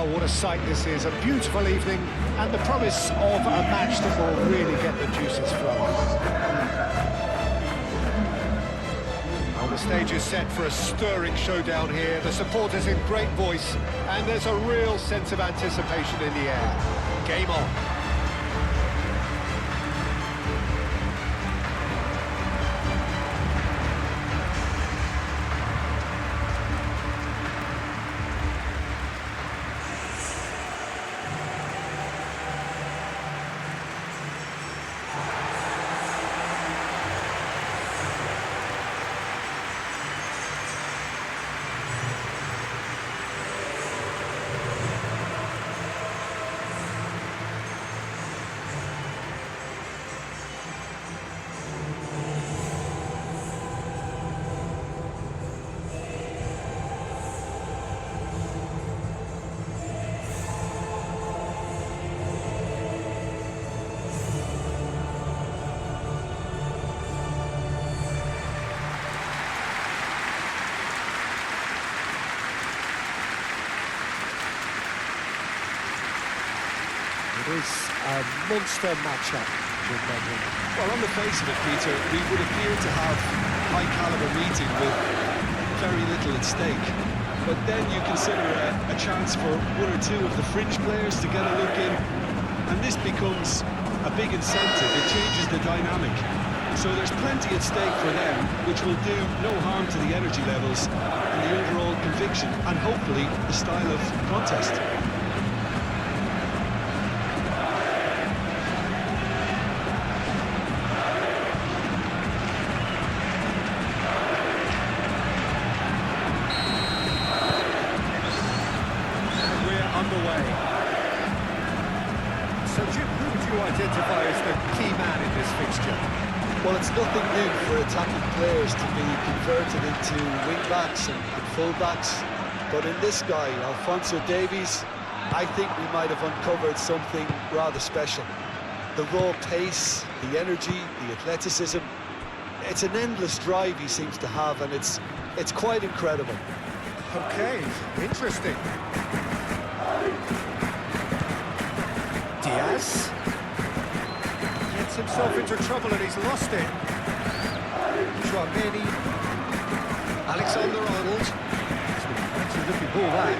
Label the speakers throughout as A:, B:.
A: Well, what a sight this is, a beautiful evening, and the promise of a match that will really get the juices flowing. Well, the stage is set for a stirring showdown here, the supporters in great voice, and there's a real sense of anticipation in the air. Game on. It is a monster matchup with Madrid.
B: Well, on the face of it, Peter, we would appear to have a high-caliber meeting with very little at stake. But then you consider a chance for one or two of the fringe players to get a look in, and this becomes a big incentive. It changes the dynamic. So there's plenty at stake for them, which will do no harm to the energy levels and the overall conviction, and hopefully the style of contest.
A: So, Jim, who would you identify as the key man in this fixture?
C: Well, it's nothing new for attacking players to be converted into wing-backs and full-backs. But in this guy, Alphonso Davies, I think we might have uncovered something rather special. The raw pace, the energy, the athleticism. It's an endless drive he seems to have, and it's quite incredible.
A: Okay, interesting. Diaz gets himself into trouble and he's lost it. Chouameni, Alexander-Arnold. It's an actually looking ball, that.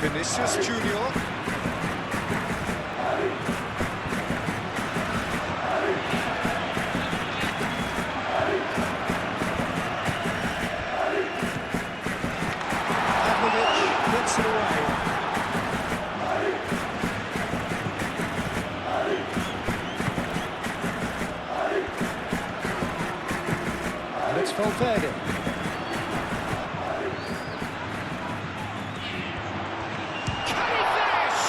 A: Vinicius Junior. Gets it away. And it's Valverde. Can he finish?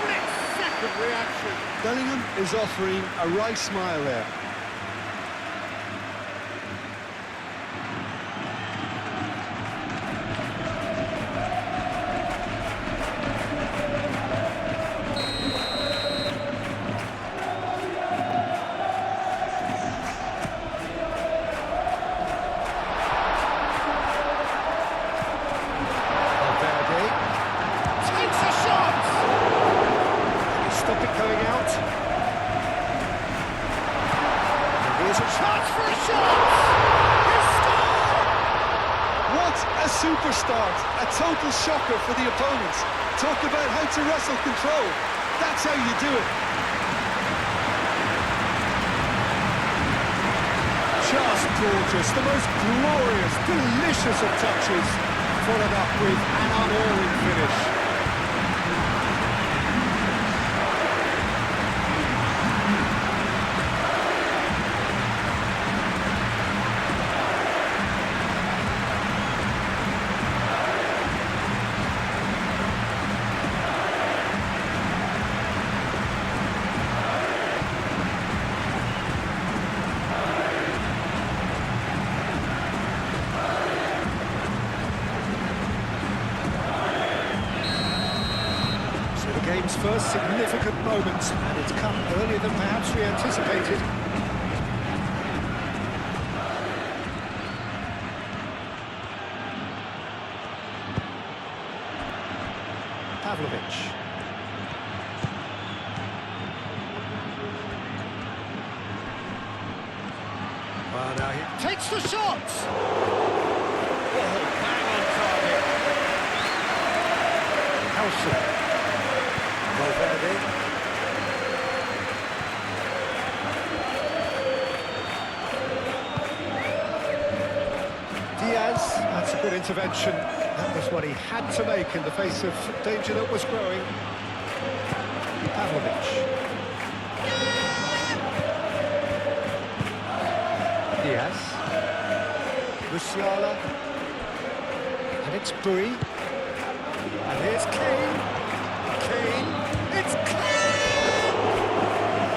A: Split-second reaction.
B: Bellingham is offering a wry smile there.
A: Here's a chance for a shot! He scored!
C: What a superstar! A total shocker for the opponents. Talk about how to wrestle control. That's how you do it.
A: Just gorgeous. The most glorious, delicious of touches, followed up with an unerring finish. Game's first significant moment, and it's come earlier than perhaps we anticipated. Pavlovic. Well, now he takes the shot! Oh, bang on target. Nelson. Valverde. Diaz, that's a good intervention. That was what he had to make in the face of danger that was growing. Pavlovic. Diaz. Musiala. And it's Bui. And here's Kane. Kane. It's Kane!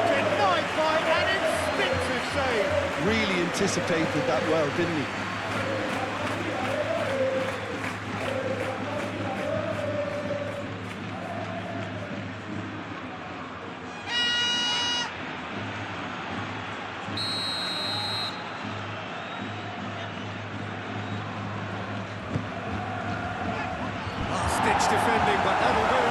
A: Denied by an instinctive save.
C: Really anticipated that well, didn't he?
A: Stitch defending, but that'll do.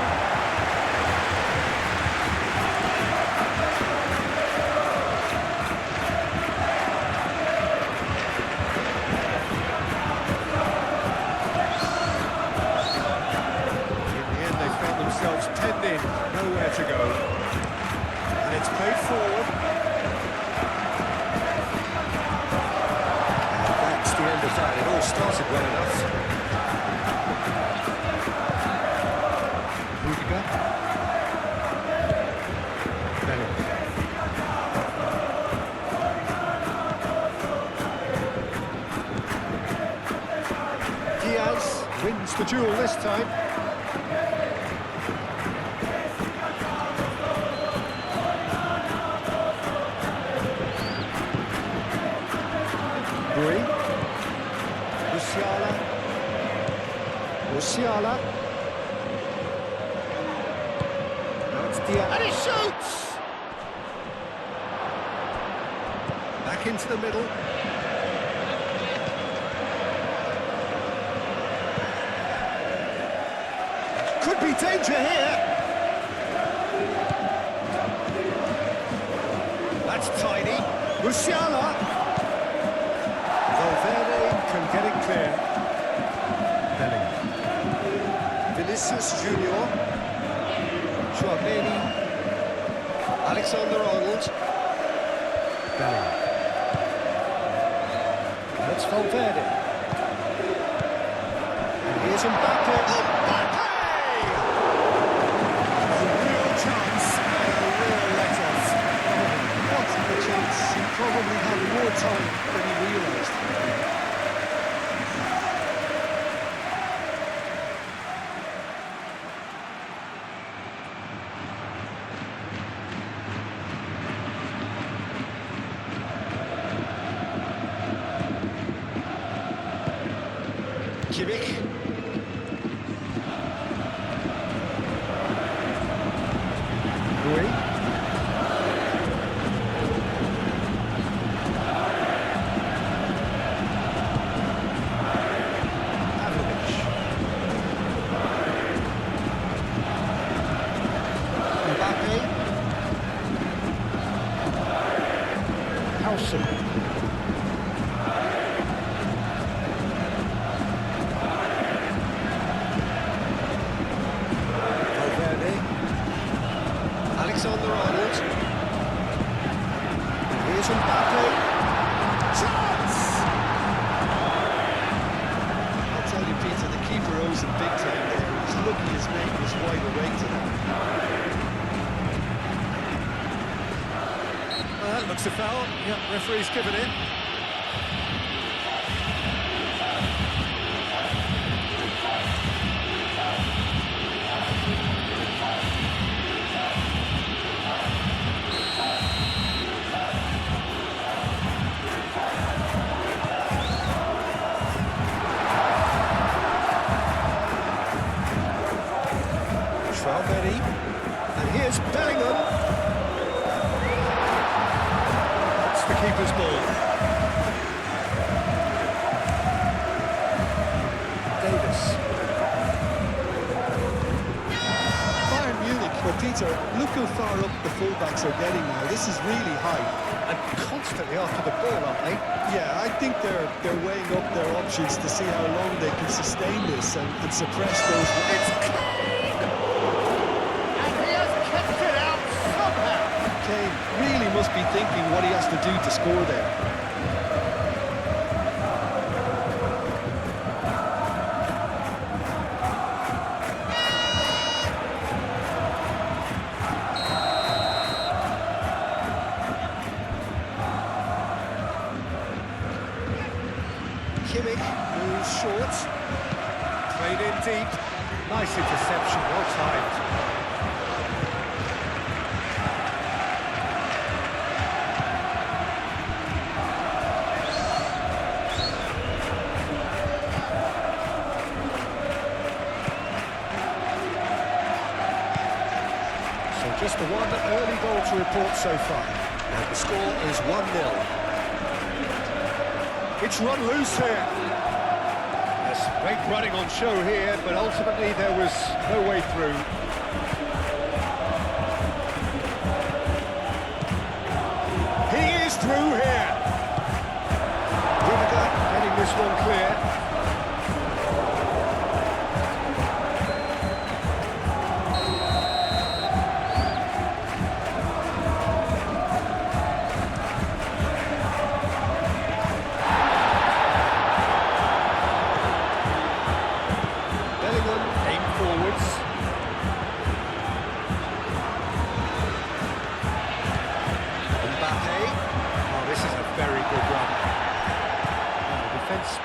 A: In the end, they found themselves penned in, nowhere to go. And it's played forward. And that's the end of that. It all started well enough. Diaz wins the duel this time. Bui. Musiala. Musiala. Now it's Diaz. And he shoots! Back into the middle. Could be danger here. That's tidy. Musiala. Valverde can get it clear. Bellingham. Vinicius Junior. Chouameni. Alexander-Arnold. Bellingham. That's Valverde. And here's Mbappe. Mbappe!
C: He probably had more time than he realised.
A: Kimmich. Bui. Nelson. Valverde. Alexander-Arnold. Here's Mbappe. Chance!
C: I'll tell you, Peter, the keeper owes him big time there. He's lucky his mate was wide awake to that.
A: Well, that looks a foul. Yep, referee's given it. Valverde, and here's Bellingham. That's the keeper's ball. Davis.
C: Peter, look how far up the fullbacks are getting now. This is really high.
A: And constantly after the ball, aren't they?
C: Yeah, I think they're weighing up their options to see how long they can sustain this and suppress those.
A: It's Kane! And he has kept it out somehow.
C: Kane really must be thinking what he has to do to score there.
A: Kimmich moves short. Played in deep. Nice interception, well timed. So just the one early goal to report so far. And the score is 1-0. It's run loose here. There's great running on show here, but ultimately there was no way through. He is through here. Rudiger getting this one clear.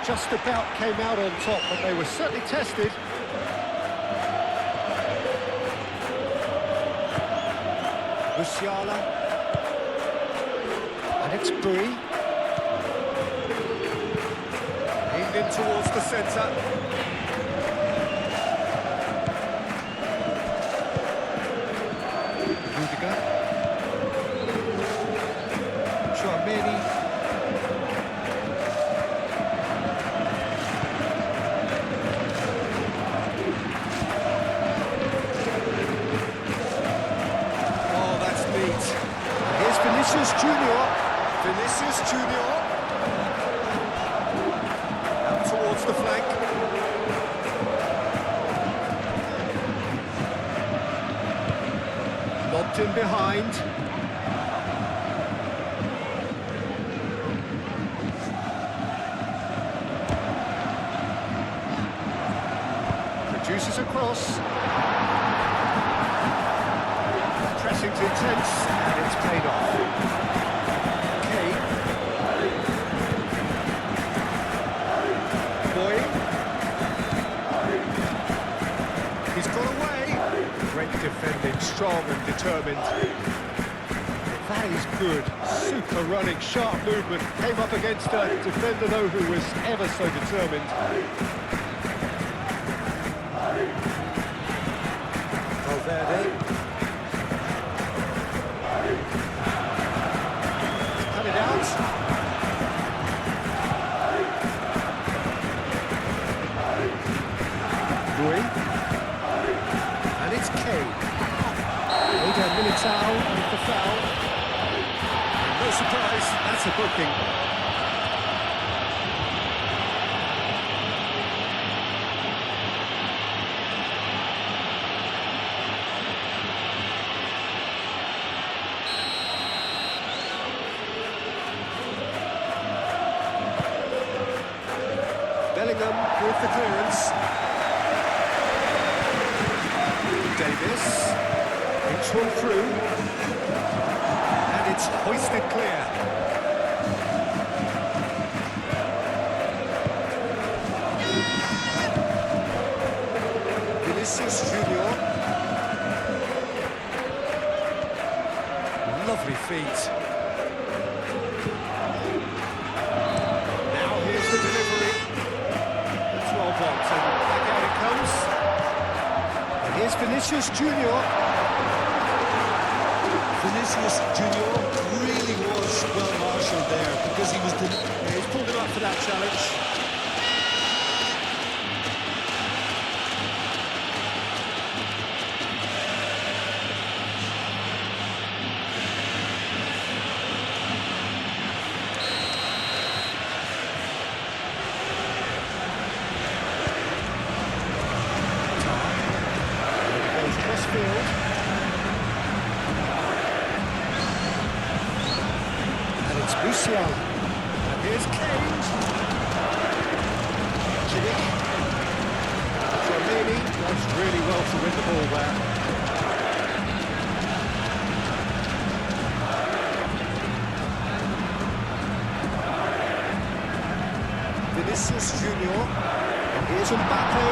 A: Just about came out on top, but they were certainly tested. Musiala. And it's Bui. Aimed in towards the centre. Rudiger. Chouameni. Vinicius Junior out towards the flank. Lobbed in behind. Produces a cross. Pressing's intense and it's paid off. He's got away. Great defending, strong and determined. That is good. Super running, sharp movement. Came up against a defender, though, who was ever so determined. Valverde. Cut it out. Bui. And it's Kane. Eder Militao with the foul. And no surprise, that's a booking. Bellingham with the clearance. Davis, inch one through, and it's hoisted clear. Vinicius Junior. Lovely feet. Now here's the delivery. It's well blocked, and back out it comes. Here's Vinicius Junior.
C: Vinicius Junior really was well marshalled there because he was
A: he's pulled him up for that challenge. Musiala. And here's Kane. Kimmich. Tchouaméni does really well to win the ball there. Vinicius Junior. And here's Mbappe.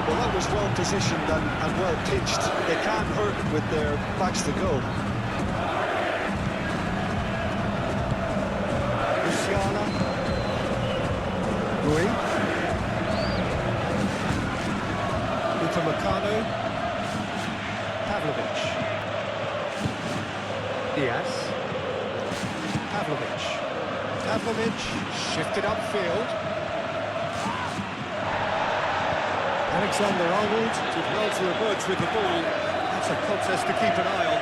C: Well, that was well positioned and well pitched. They can't hurt it with their backs to go.
A: Musiala. Rui. Upamecano. Pavlovic. Diaz. Pavlovic. Pavlovic shifted upfield. Alexander-Arnold did well to emerge with the ball. That's a contest to keep an eye on.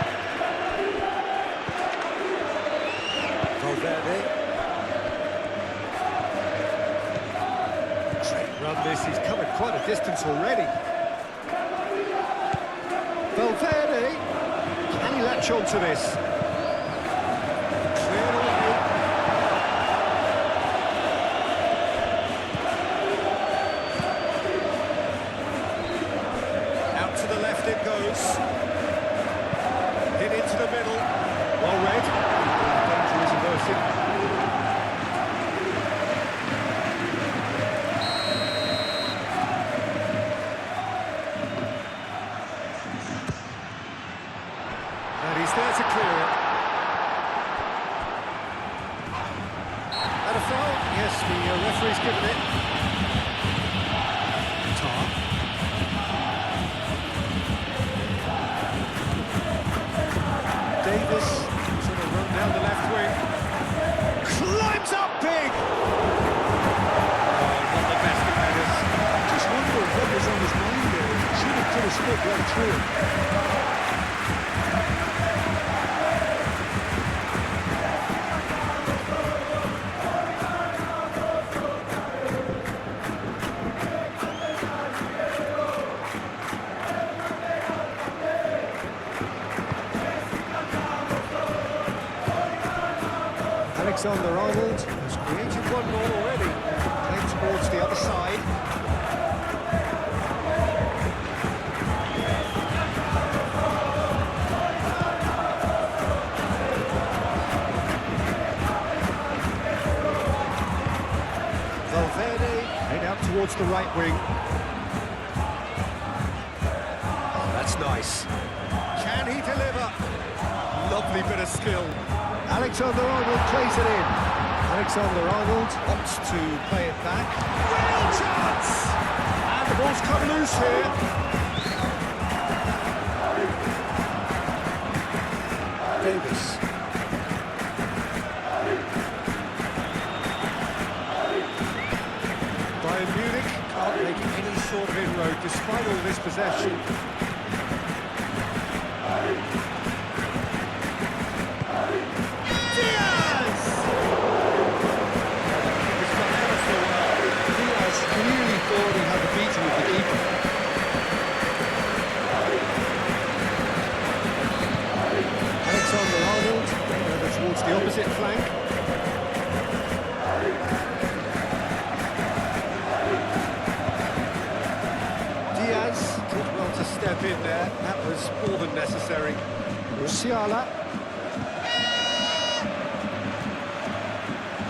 A: Valverde. Great run this, he's covered quite a distance already. Valverde, can he latch on to this? Cleared away. Out to the left it goes. Hit into the middle. Well read. Danger is averted. And he's there to clear it. And a foul? Yes, the referee's given it. Tar. Davis sort of run down the left wing. Climbs up big! Oh, not the best of headers.
C: Just wonder what was on his mind there. Should have put his foot right through it.
A: Alexander-Arnold has created one more already. Playing towards the other side. Valverde head out towards the right wing. Oh, that's nice. Can he deliver? Lovely bit of skill. Alexander-Arnold plays it in. Alexander-Arnold opts to play it back. Real chance! And the ball's come loose here. Davis. Bayern Munich can't make any sort of inroad despite all this possession.
C: Clearly thought he had the beating of the keeper.
A: Alexander-Arnold over towards the opposite flank. Diaz did well to step in there. That was more than necessary. Musiala.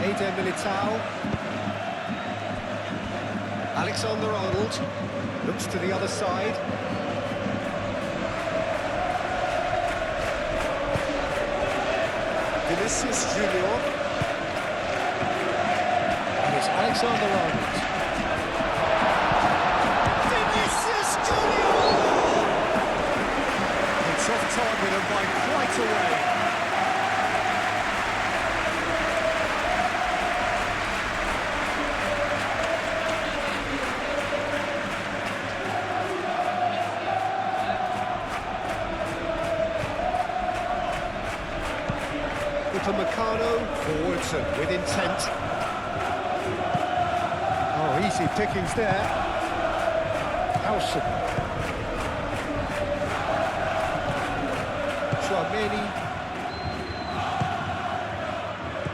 A: Eder Militao. Alexander-Arnold looks to the other side. Vinicius Junior. And it's Alexander-Arnold. Vinicius Junior! It's off target and by quite a way. Upamecano forwards and with intent. Oh, easy pickings there. Howson. Tchouaméni.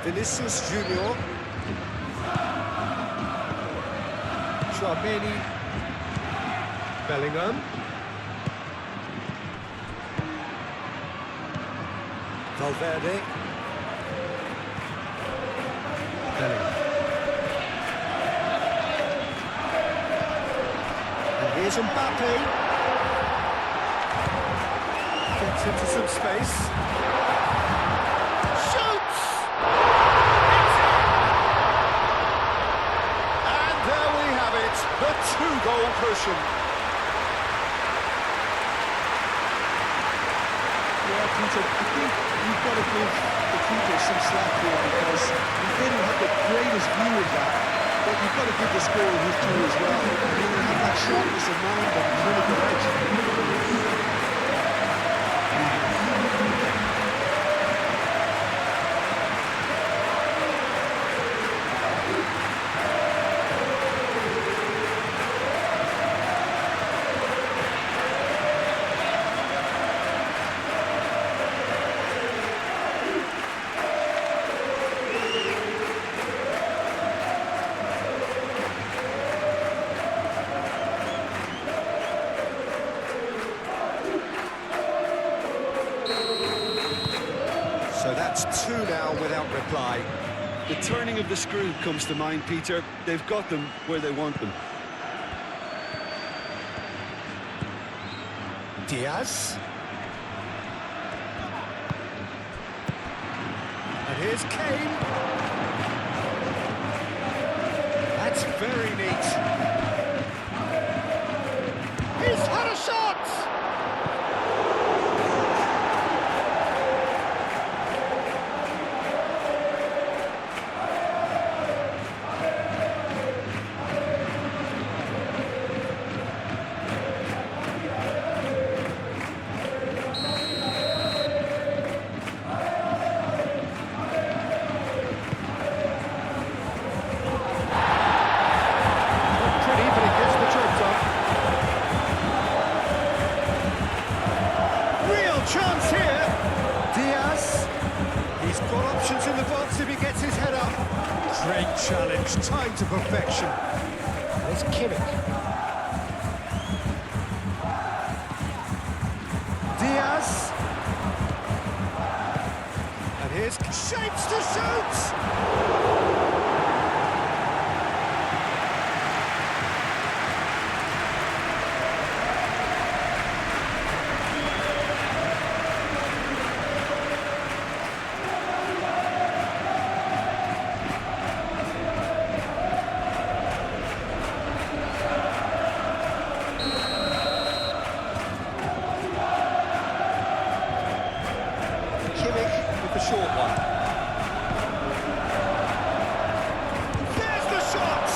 A: Vinicius Junior. Tchouameni. Bellingham. Valverde. Bellingham. And here's Mbappe. Gets into some space. Shoots! It's in! And there we have it, the two-goal cushion.
B: Yeah, Peter, I think you've got to give the keeper some slack here because he didn't have the greatest view of that, but you've got to give the scorer his due as well. I mean, he had that sharpness of mind and clinical edge.
A: So that's two now without reply.
B: The turning of the screw comes to mind, Peter. They've got them where they want them.
A: Diaz. And here's Kane. That's very neat. He's had a shot! Chance here. Diaz. He's got options in the box if he gets his head up. Great challenge, timed to perfection. There's Kimmich. Diaz. And here's shapes to shoot. With the short one. There's the shot!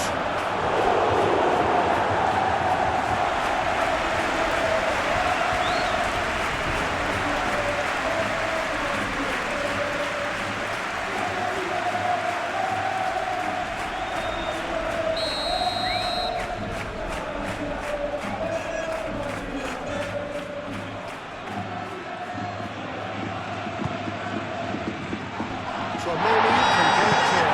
A: Tchouameni can get clear.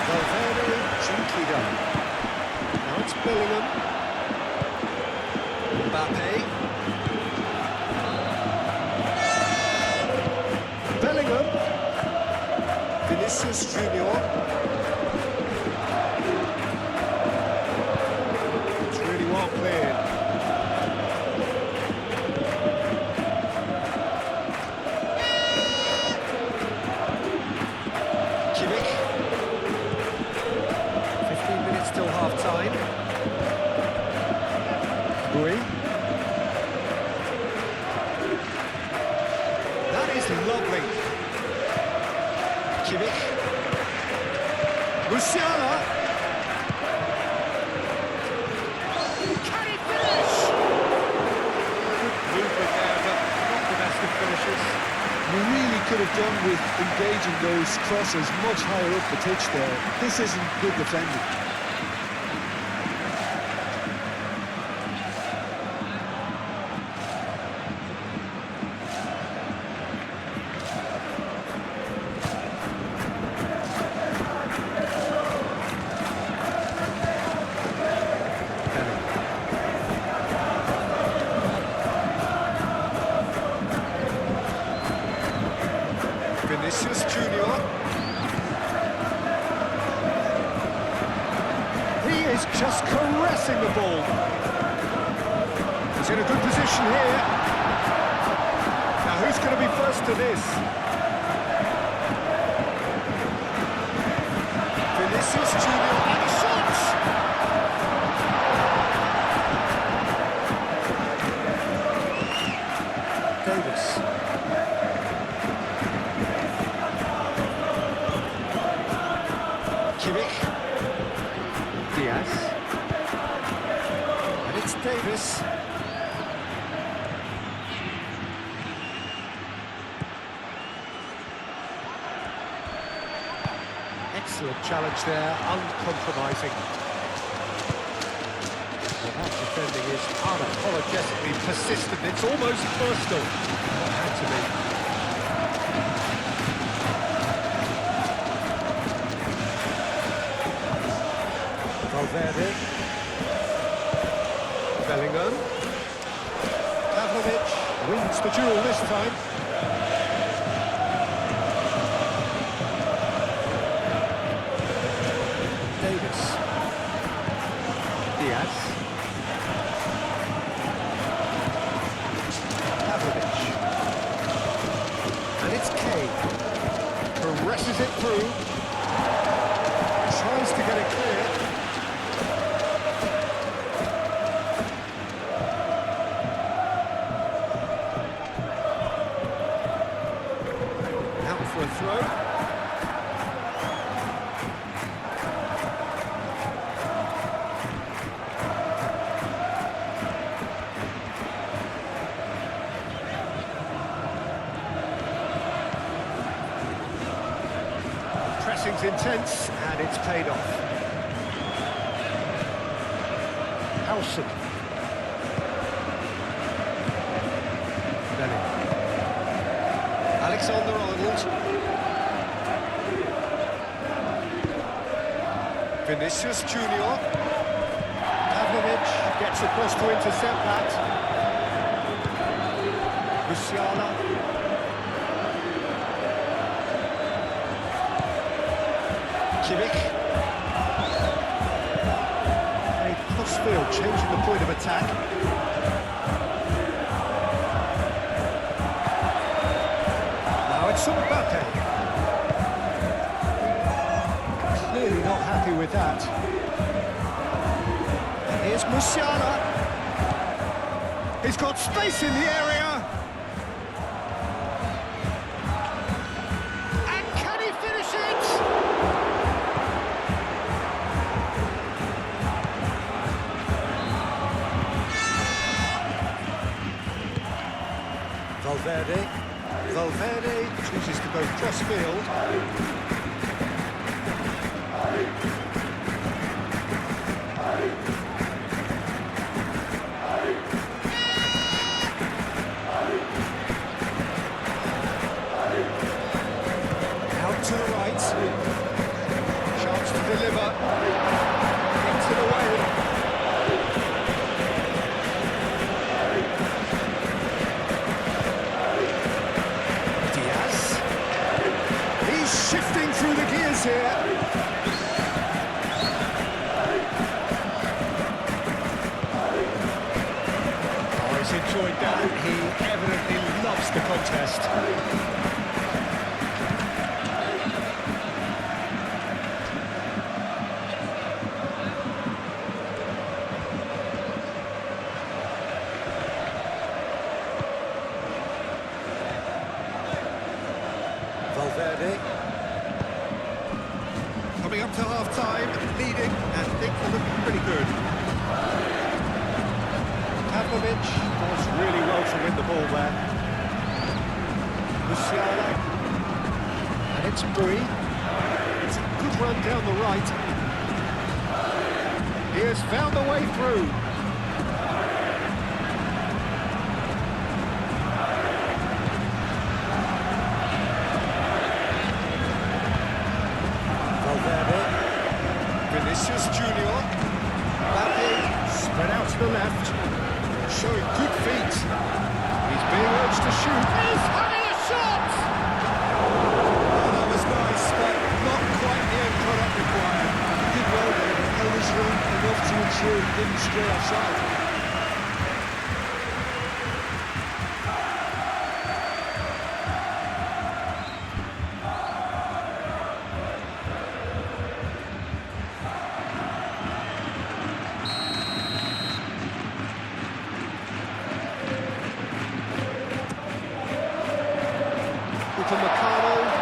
A: Valverde, gently done. Now it's Bellingham. Mbappe. Bellingham. Vinicius Junior. It's really well cleared. Still half-time. Bui. That is lovely. Kimmich. Musiala. Can he finish? Good movement there, but not the best of finishes.
B: We really could have done with engaging those crosses much higher up the pitch there. This isn't good defending.
A: is just caressing the ball. He's in a good position here. Now who's going to be first to this? Vinicius Junior and a shot! Davis. Kimmich. Diaz. And it's Davis. Excellent challenge there, uncompromising. Well, that defending is unapologetically persistent. It's almost personal. It had to be. Valverde. Bellingham. Pavlovic wins the duel this time. Davis. Diaz. Pavlovic. And it's Kane. Caresses it through. Tries to get it clear. Out for a throw. Pressing's intense, and it's paid off. Howson. Bellingham. Alexander-Arnold. Vinicius Junior. Pavlovic gets across to intercept that. Musiala. Kimmich. A crossfield, changing the point of attack. Now it's Mbappe. Clearly not happy with that. And here's Musiala. He's got space in the area. And can he finish it? Valverde chooses to go cross-field. Out to the right. Chance to deliver. Into the way. Shifting through the gears here. Oh, he's enjoyed that. He evidently loves the contest. Valverde. Coming up to half-time, leading, and things are looking pretty good. Pavlovic does really well to win the ball there. Musiala. And it's Bui. It's a good run down the right. He has found the way through. Vinicius Junior. Mbappe spread out to the left, showing good feet. He's being urged to shoot. He's having a shot! Oh, that was nice, but not quite the end product required. He did well there, held his run, and
C: sure he didn't stray offside.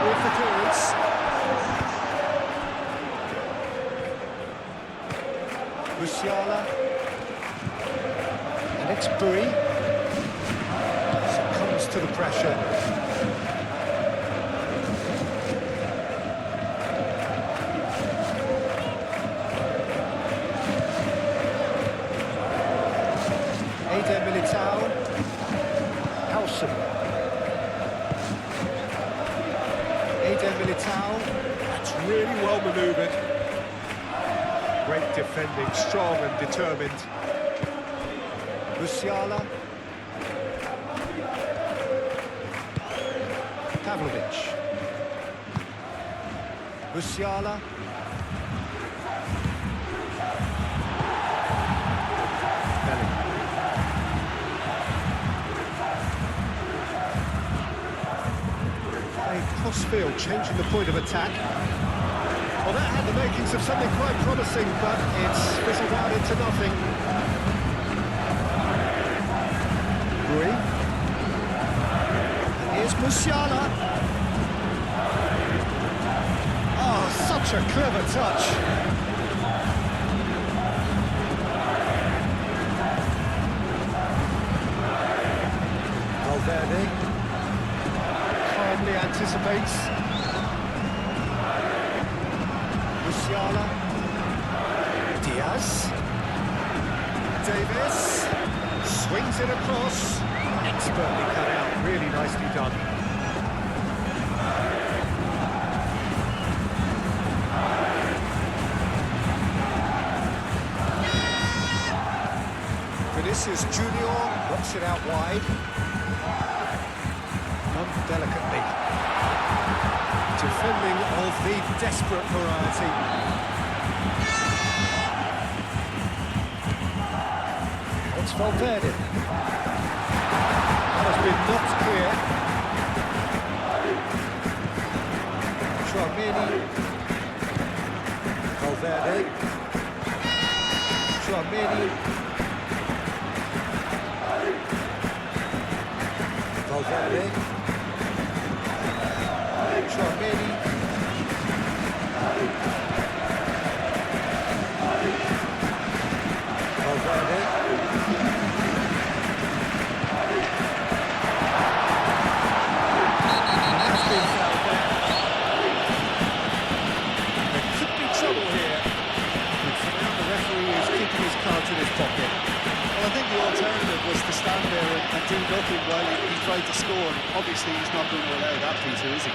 A: With the clearance. Musiala. And it's Buri. Succumbs to the pressure. Eder Militao. Howson. Eder Militao, that's really well manoeuvred. Great defending, strong and determined. Musiala. Pavlovic. Musiala. Crossfield changing the point of attack. Well, that had the makings of something quite promising, but it's fizzled out into nothing. Rui. And here's Musiala. Oh, such a clever touch. Valverde. Anticipates. Musiala. Diaz. Davis. Swings it across. Expertly cut out. Really nicely done. Vinicius Junior knocks it out wide. Delicately. Defending of the desperate variety. It's Valverde. That has been knocked clear. Tchouaméni. Valverde. Tchouaméni. Valverde. Tchouaméni. Valverde. Has been fouled there. There could be trouble here. But for now the referee is keeping his cards in his pocket.
B: Well, I think the alternative was to stand there and do nothing while he tried to score. Obviously he's not going to allow that, Peter, is he?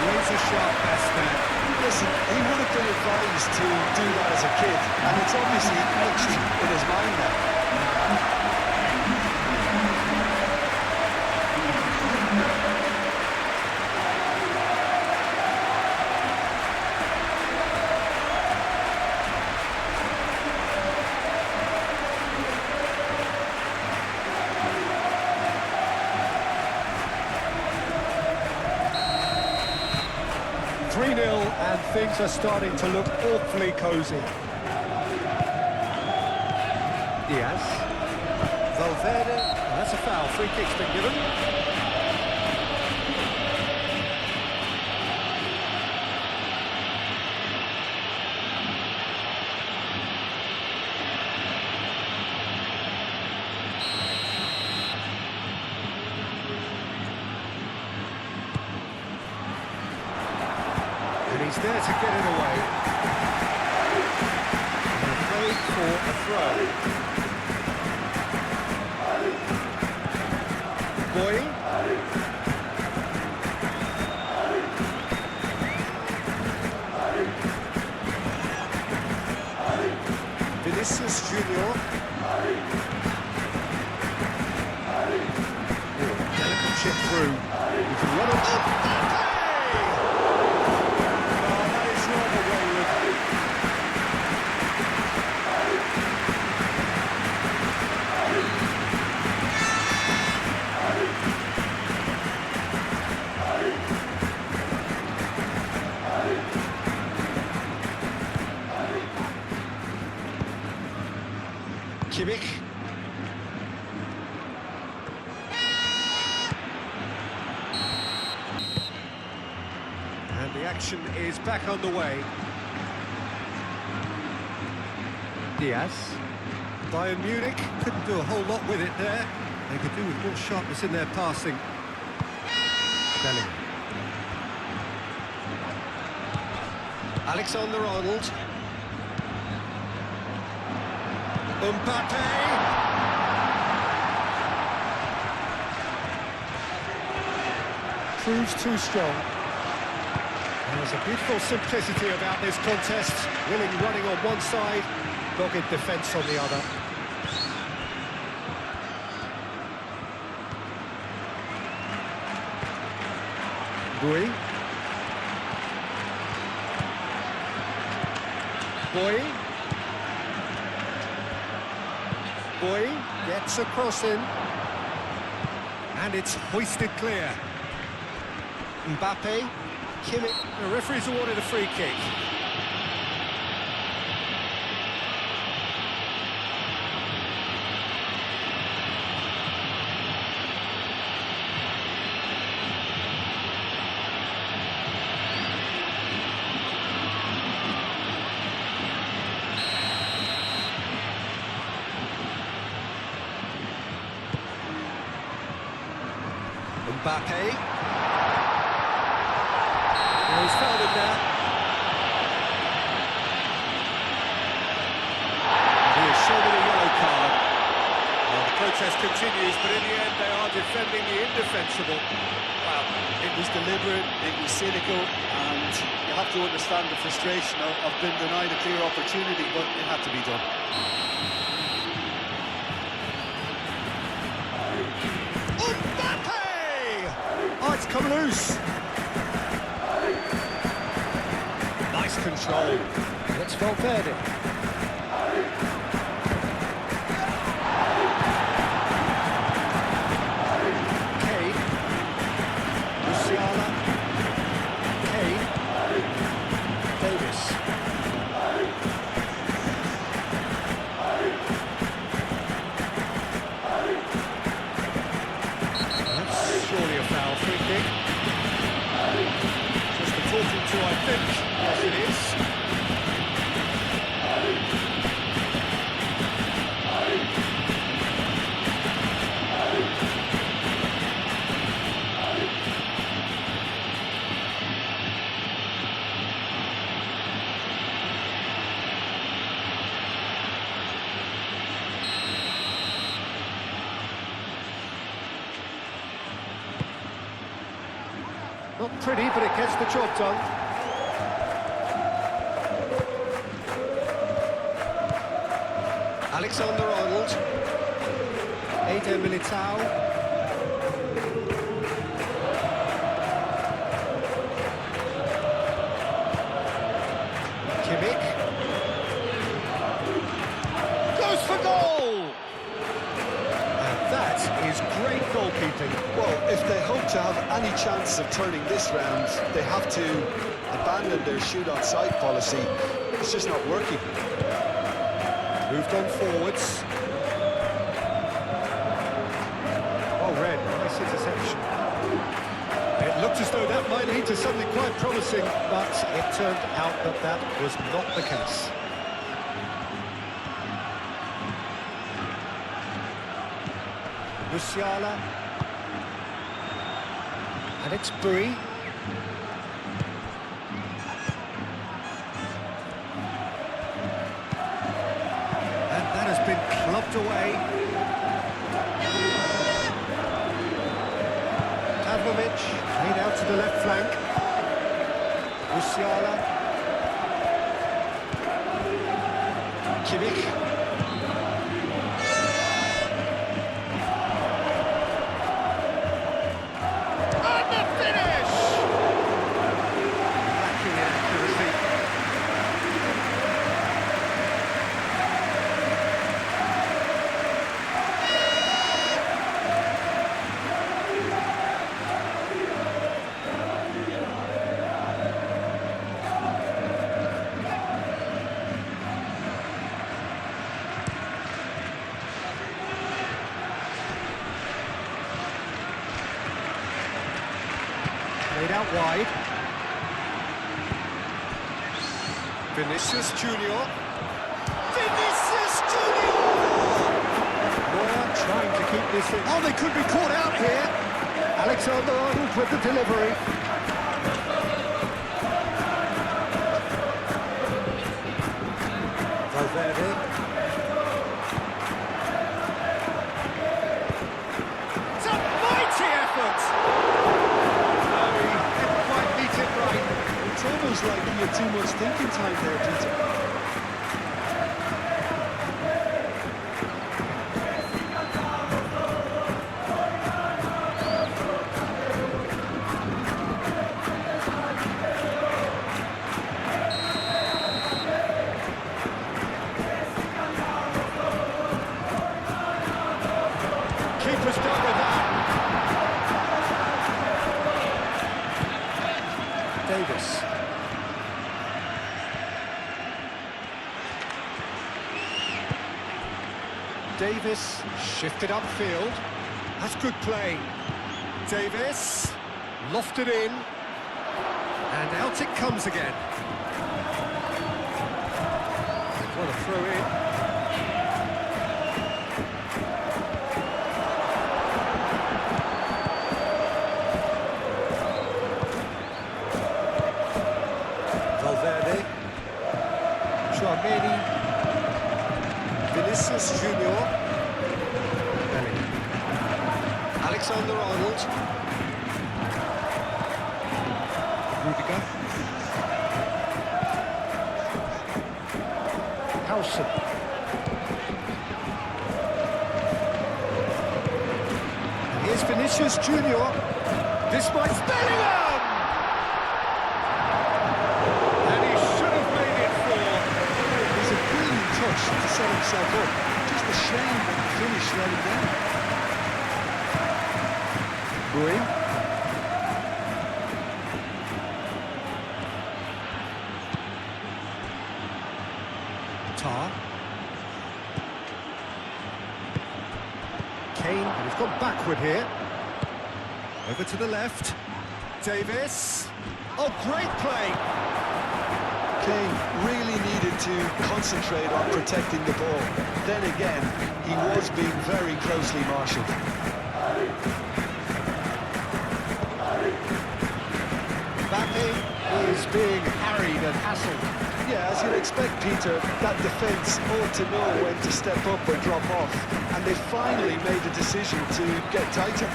A: Laser-sharp best there.
C: Listen, he would have been advised to do that as a kid, and it's obviously etched in his mind now.
A: And things are starting to look awfully cosy. Diaz. Valverde. Well, that's a foul. Free kick's been given. He's there to get it away. And afraid for a throw. Boy. Vinicius Junior. Delicate chip through. You can run it. Oh, that is rather wayward. Kimmich. And the action is back on the way. Diaz. Bayern Munich couldn't do a whole lot with it there. They could do with more sharpness in their passing. Bellingham. Alexander-Arnold. Mbappe! Proves too strong. There's a beautiful simplicity about this contest. Willing running on one side, dogged defence on the other. Bui. Boy gets a cross in, and it's hoisted clear. Mbappe, Kimmich. The referee's awarded a free kick. Mbappe. Oh, he's fouled him now. He is shown a yellow card. Well, the protest continues, but in the end they are defending the indefensible.
C: Well, it was deliberate, it was cynical, and you have to understand the frustration of being denied a clear opportunity, but it had to be done.
A: Oh, it's come loose. Nice control. It's Valverde. Kane. Musiala. Kane. Davis. Surely a foul, free kick. Just the talking to, I think. Yes, it is. Not pretty, but it gets the job done. Alexander-Arnold. Eder Militao. Kimmich. Goes for goal! And that is great goalkeeping.
C: Well, if they hope to have any chance of turning this round, they have to abandon their shoot-on-sight policy. It's just not working.
A: Moved on forwards. Oh, Red, nice interception. It looked as though that might lead to something quite promising, but it turned out that that was not the case. Musiala. And it's Bui. And that has been clubbed away.
C: Pavlovic.
A: Played out to the left flank. Musiala.
B: Kimmich.
A: And the finish! Lacking in accuracy. Played out wide. Vinicius Junior. Vinicius Junior! Neuer trying to keep this in. Oh, they could be caught out here. Alexander-Arnold with the delivery. Valverde. It's a mighty effort! Didn't quite beat it right.
C: It's almost like he had too much thinking time there, Peter.
A: Keeper's done with that. Davis. Davis shifted upfield. That's good play. Davis lofted in. And out it comes again. What a throw in. Valverde, Chouameni, Vinicius Junior, Bellingham, Alexander-Arnold, Rudiger, Howson, and here's Vinicius Junior. This might Bellingham.
C: To set himself up. Just a shame that the finish let him down.
A: Bruin. Tar. Kane, and he's gone backward here. Over to the left. Davis. Oh, great play!
C: Kane really needed to concentrate on protecting the ball. Then again, he was being very closely marshalled.
A: Mbappe is being harried and hassled.
C: Yeah, as you'd expect, Peter, that defence ought to know when to step up or drop off. And they finally made the decision to get tighter.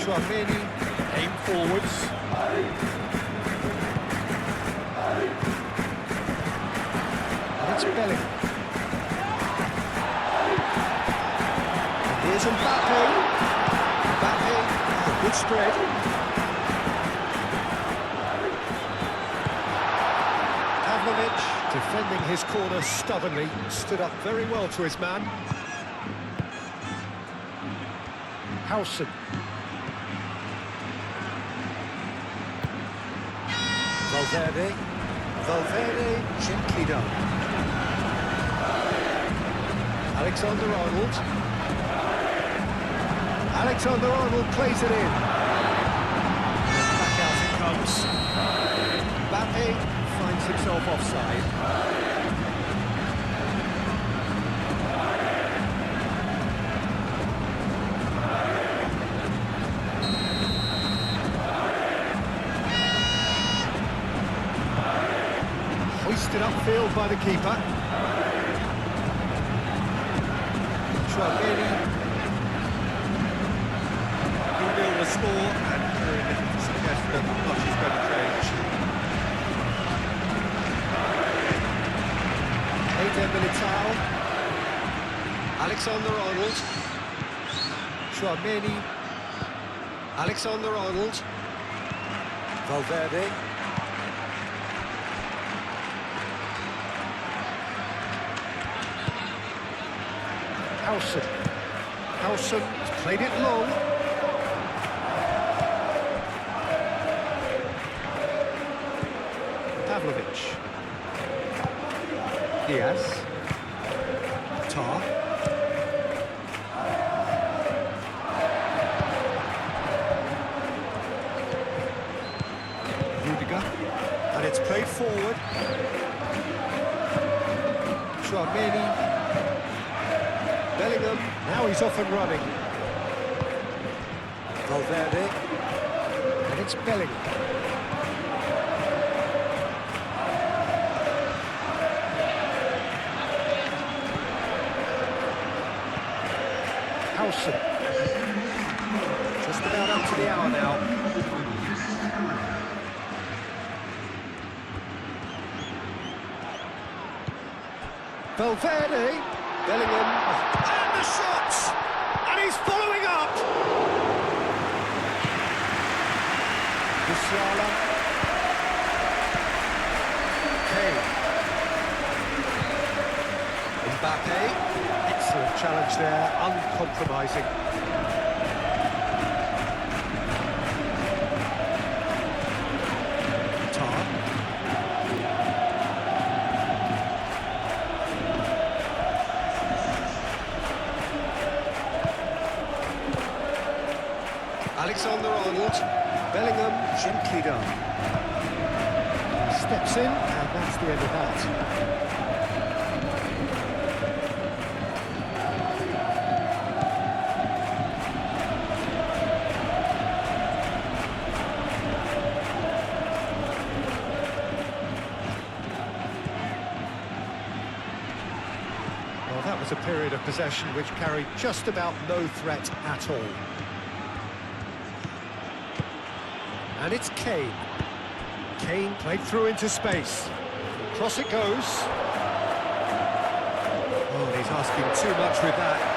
A: Chouameni aim forwards. And it's Bellingham. And here's Mbappe. Mbappe, a good spread. Pavlovic defending his corner stubbornly, stood up very well to his man. Howson. Valverde. Valverde gently done. Alexander-Arnold. Alexander-Arnold plays it in. Back out it comes. Mbappe finds himself offside. Hoisted upfield by the keeper. Tchouaméni. 2-0 the score, and very little to suggest that much is going to change. Militao. Alexander-Arnold. Tchouaméni. Alexander-Arnold. Valverde. Howson has played it long. Pavlovic. Diaz. Tar. Rudiger. And it's played forward. Tchouaméni. Bellingham. Now he's off and running. Valverde. And it's Bellingham. Howson. Just about up to the hour now. Valverde. Bellingham. And the shot! And he's following up! Musiala. Kane. Mbappe. Excellent challenge there, uncompromising. Tar. Alexander-Arnold. Bellingham, gently done. Steps in, and that's the end of that. Well, that was a period of possession which carried just about no threat at all. And it's Kane. Kane played through into space. Cross it goes. Oh, he's asking too much with that.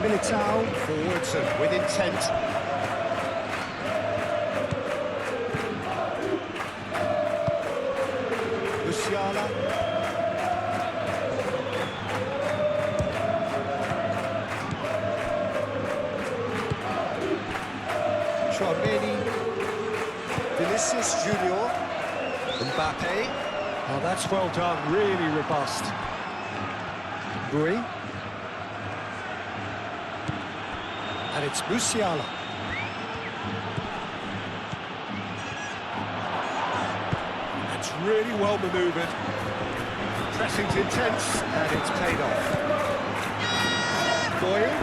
A: Militao, forwards and with intent. Musiala. Tchouaméni. Vinicius Junior. Mbappe. Oh, that's well done, really robust. Bui. And it's Musiala. That's really well manoeuvred. Pressing's intense, and it's paid off. Boyle.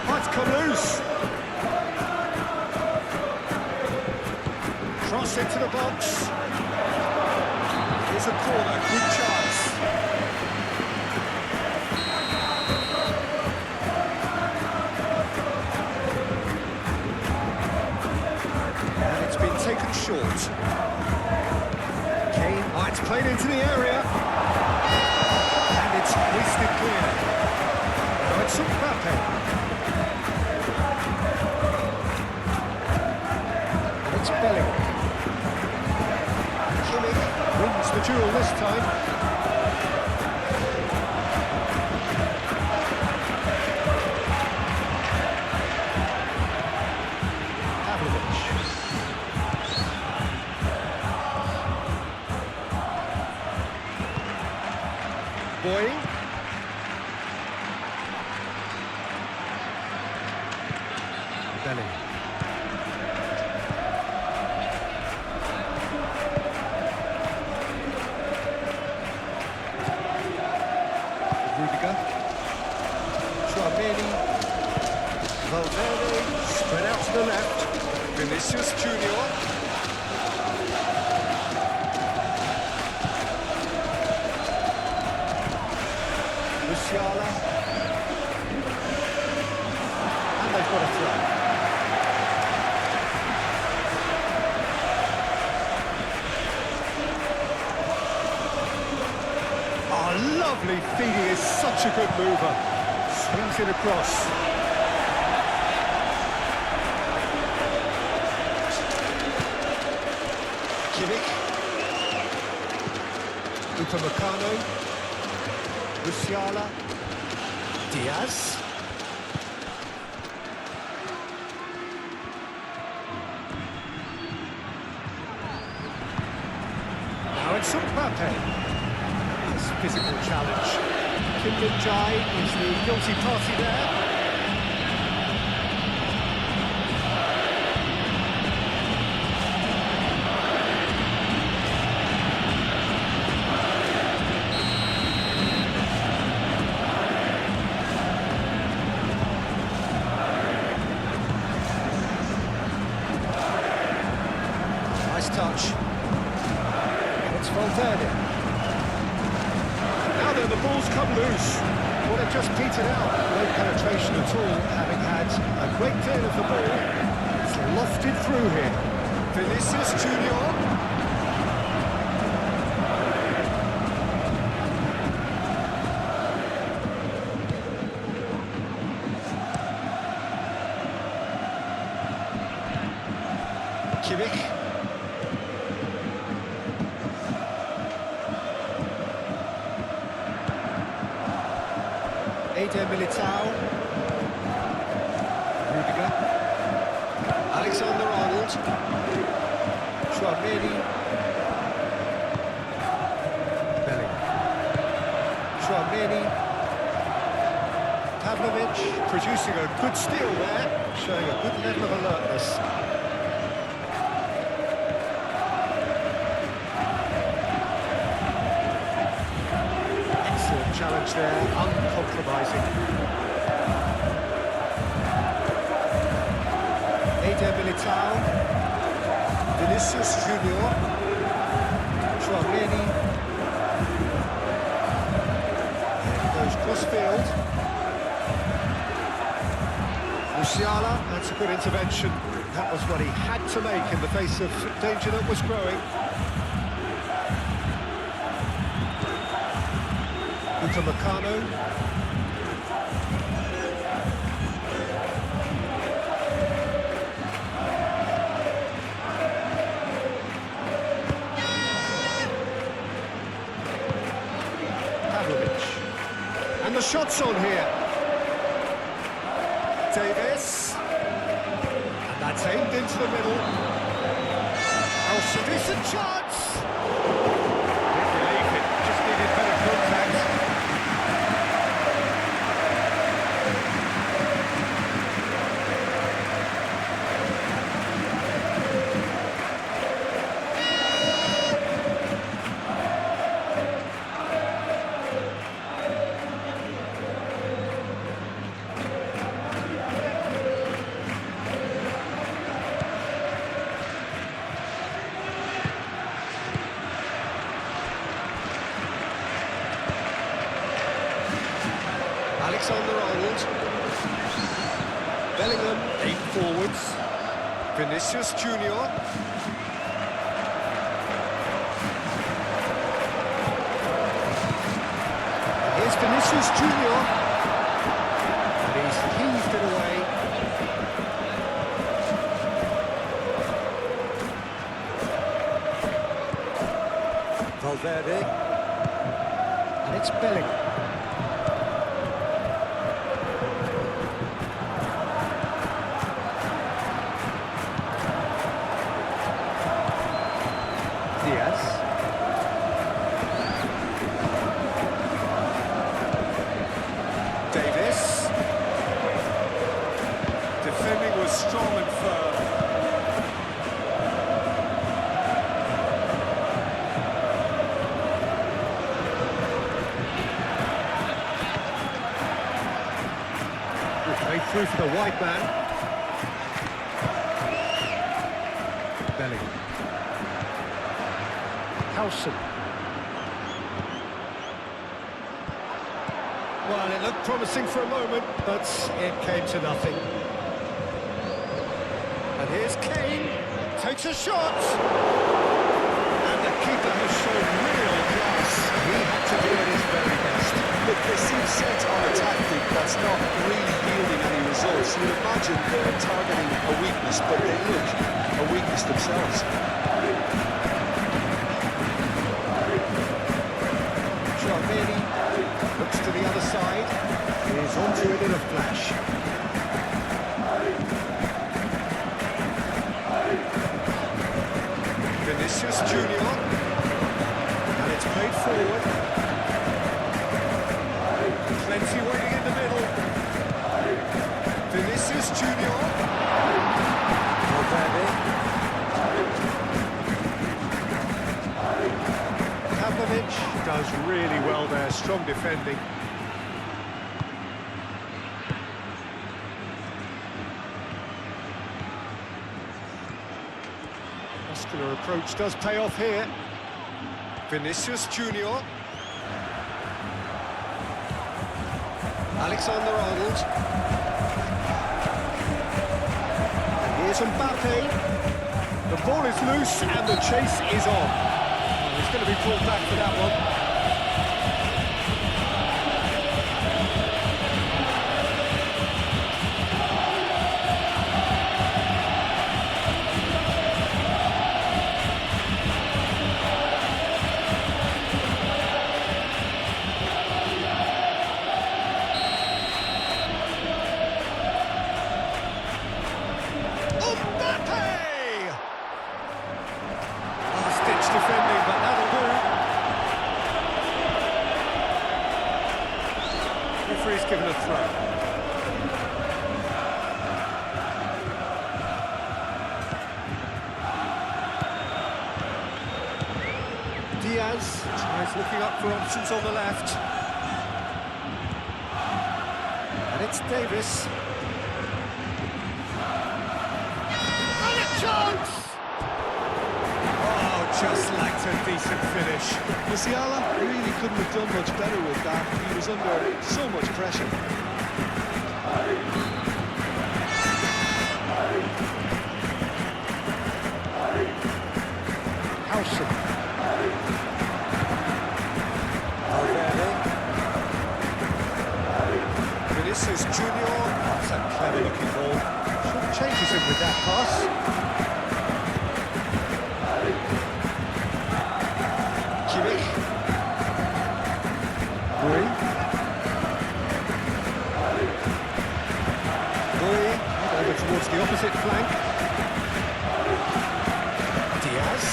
A: Might come loose. Cross into the box. Here's a corner, good chance. Taken short. Kane, oh, it's played into the area. And it's hoisted clear. Now it's Mbappe. And it's Bellingham. Kimmich wins the duel this time. Boyle. Bellingham. Vinicius Junior. Musiala. And they've got a throw. Oh, lovely feeding, is such a good mover. Swings it across. Upamecano, Musiala, Diaz. Now it's Mbappe. Nice physical challenge. Kim Min-jae is the guilty party there. Touch. It's Valverde. Now then, the ball's come loose. Well, they've just petered out. No penetration at all, having had a great deal of the ball. It's lofted through here. Vinicius Junior. Kimmich. Militao, Rudiger, Alexander-Arnold, Tchouaméni, Bellingham, Tchouaméni, Pavlovic, producing a good steal there, showing a good level of alertness. Challenge there, uncompromising. Militao, Vinicius Junior, Tchouaméni, and goes cross-field. Musiala, that's a good intervention. That was what he had to make in the face of danger that was growing. Upamecano. Pavlovic. And the shot's on here. Davis. And that's aimed into the middle. Oh, it's a decent chance. Didn't believe it, just needed better contact. Alexander-Arnold. Bellingham, 8 forwards. Vinicius Junior. Here's Vinicius Junior. And he's heaved it away. Valverde. And it's Bellingham. Diaz. Davis. Defending was strong and firm. Good play through for the wide man. Howson. Well, it looked promising for a moment, but it came to nothing. And here's Kane, takes a shot! And the keeper has shown real class. He had to do it his very best.
C: Look, they seem set on a tactic that's not really yielding any results. You'd imagine they're targeting a weakness, but they look a weakness themselves.
A: Charmini looks to the other side. He's onto it in a flash. Vinicius Junior. And it's played forward. Plenty waiting in the middle. Vinicius Junior. Valverde. Pavlovic does really well there, strong defending. Muscular approach does pay off here. Vinicius Junior. Alexander-Arnold. And here's Mbappe. The ball is loose and the chase is on. Well, he's going to be pulled back for that one. Defending, but that'll do. Referee's given a throw. Diaz tries looking up for options on the left. And it's Davis. And a chance! Just lacked a decent finish.
C: Musiala really couldn't have done much better with that. He was under so much pressure.
A: Howson. Valverde. Vinicius Junior. That's a clever looking ball. Shouldn't changes him with that pass. Over towards the opposite flank. Diaz.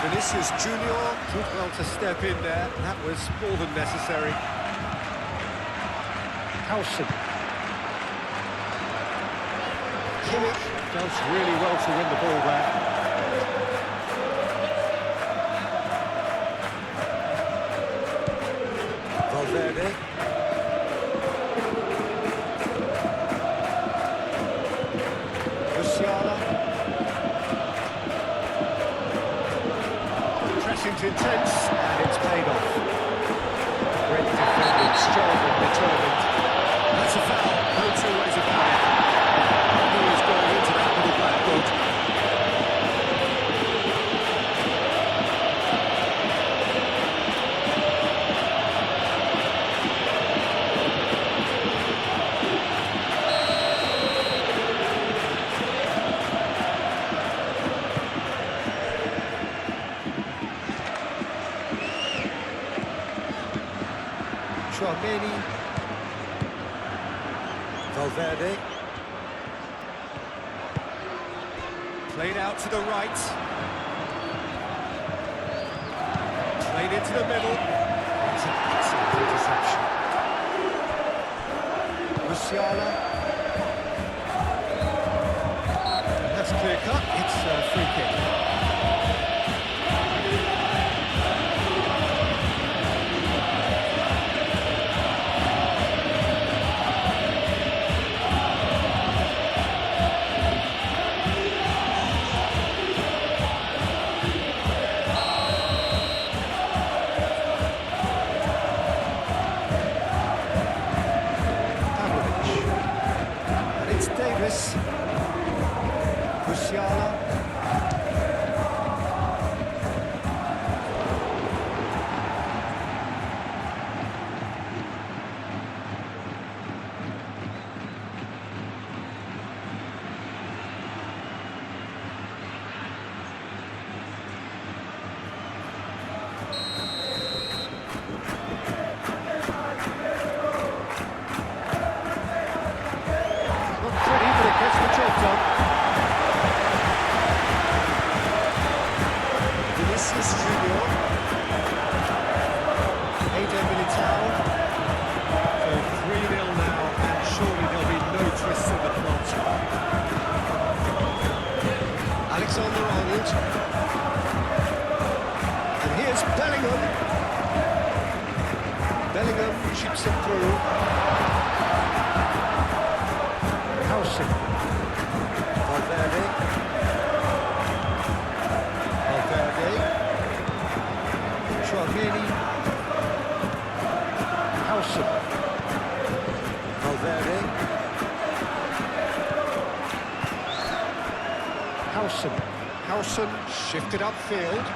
A: Vinicius Junior did well to step in there. That was more than necessary. Howson. Kimmich does really well to win the ball there. Valverde. Musiala. Pressing's intense, and it's paid off. Great defending, strong and determined. That's a foul, no two ways about it. He is going into that with a black boot. Charmini. Valverde. Played out to the right. Played into the middle. It's an excellent interception. Musiala. That's clear cut. It's a free kick. Musiala. Bellingham chips it through. Howson. Valverde. Chouameni. Howson. Valverde. Howson shifted upfield.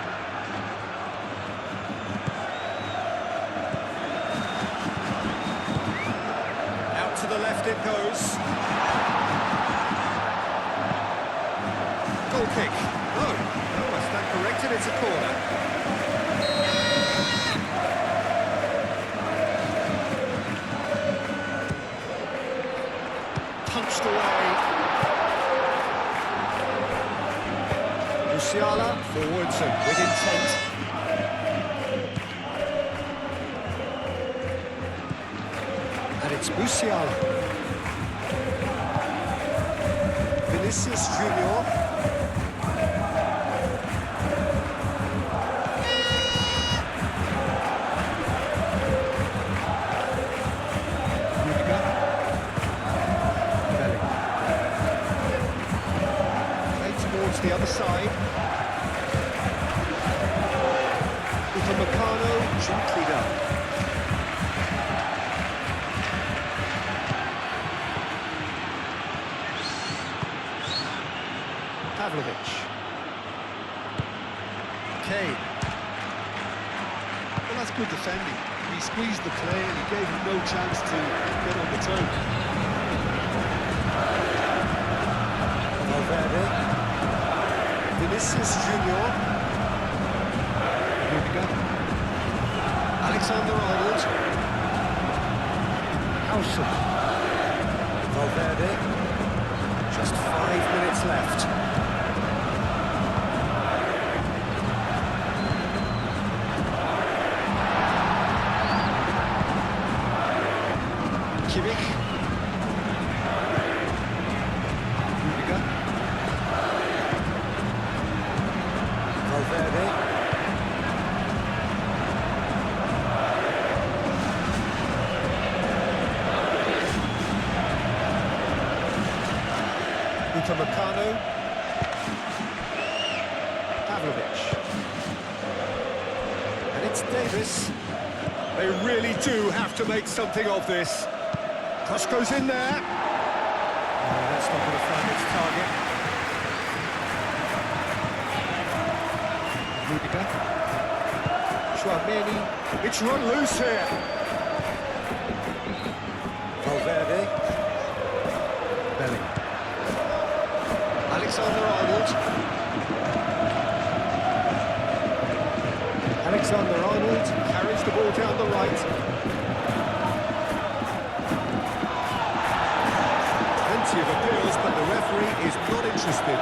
A: To the left it goes. Goal kick. No, I stand corrected, it's a corner. Punched away. Musiala forwards and with intent. And it's Musiala. Vinicius Junior. Rudiger. Bellingham. Play towards the other side. Upamecano, gently done. Pavlovic. Kane.
B: Well, that's good defending. He squeezed the play and he gave him no chance to get on the turn.
A: Valverde. Vinicius Junior. Rudiger. Alexander-Arnold. Howson. Valverde. Just 5 minutes left. Kimmich. Rudiger. Valverde. Upamecano. Pavlovic. And it's Davis. They really do have to make something of this. Cross goes in there. Oh, that's not going to find its target. Rudiger. Chouameni. It's run loose here. Valverde. Bellingham. Alexander-Arnold. Alexander-Arnold carries the ball down the right. Plenty of appeals, but the referee is not interested.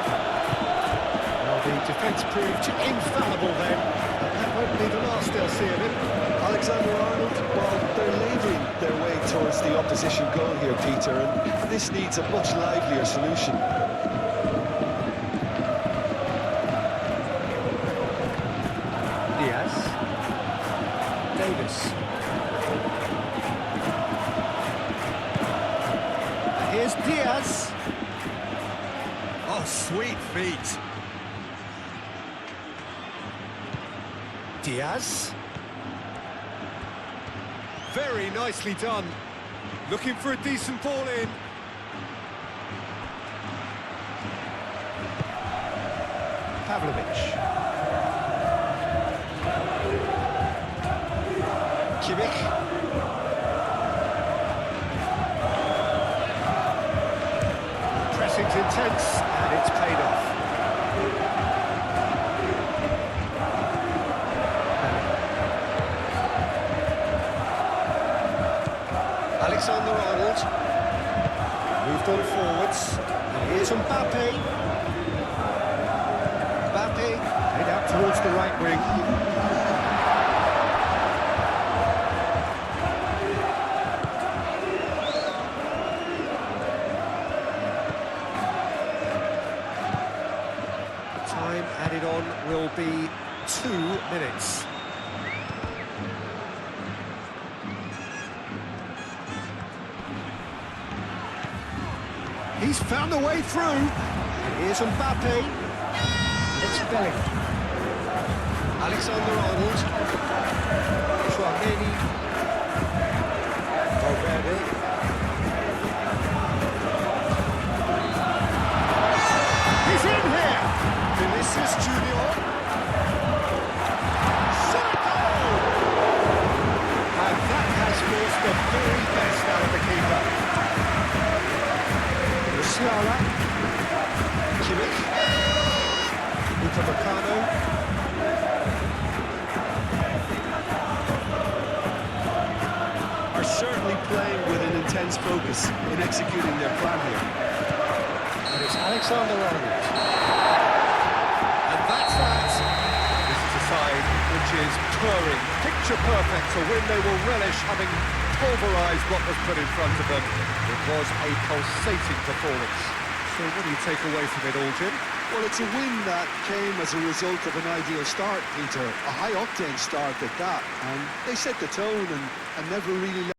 A: Well, the defence proved infallible then. That won't be the last they'll see of him.
C: Alexander-Arnold, well, they're labouring their way towards the opposition goal here, Peter, and this needs a much livelier solution.
A: Davis. Here's Diaz. Oh, sweet feet. Diaz. Very nicely done. Looking for a decent ball in. Pavlovic.
B: Kimmich.
A: Pressing's intense, and it's paid off. Alexander-Arnold. Moved on forwards. And here's Mbappe. Mbappe head out towards the right wing. Time added on will be 2 minutes. He's found a way through. And here's Mbappe. It's Bellingham. Alexander-Arnold. Chouameni. Valverde. He's in here. Vinicius Junior. Shot goal! And that has forced the very best out of the keeper. Musiala. Kimmich. Upamecano.
B: Are certainly playing with an intense focus in executing their plan here.
A: And it's Alexander-Arnold. And that's that. This is a side which is purring, picture perfect, a win they will relish, having pulverised what was put in front of them. It was a pulsating performance. So what do you take away from it all, Jim?
B: Well, it's a win that came as a result of an ideal start, Peter. A high-octane start at that. And they set the tone and never really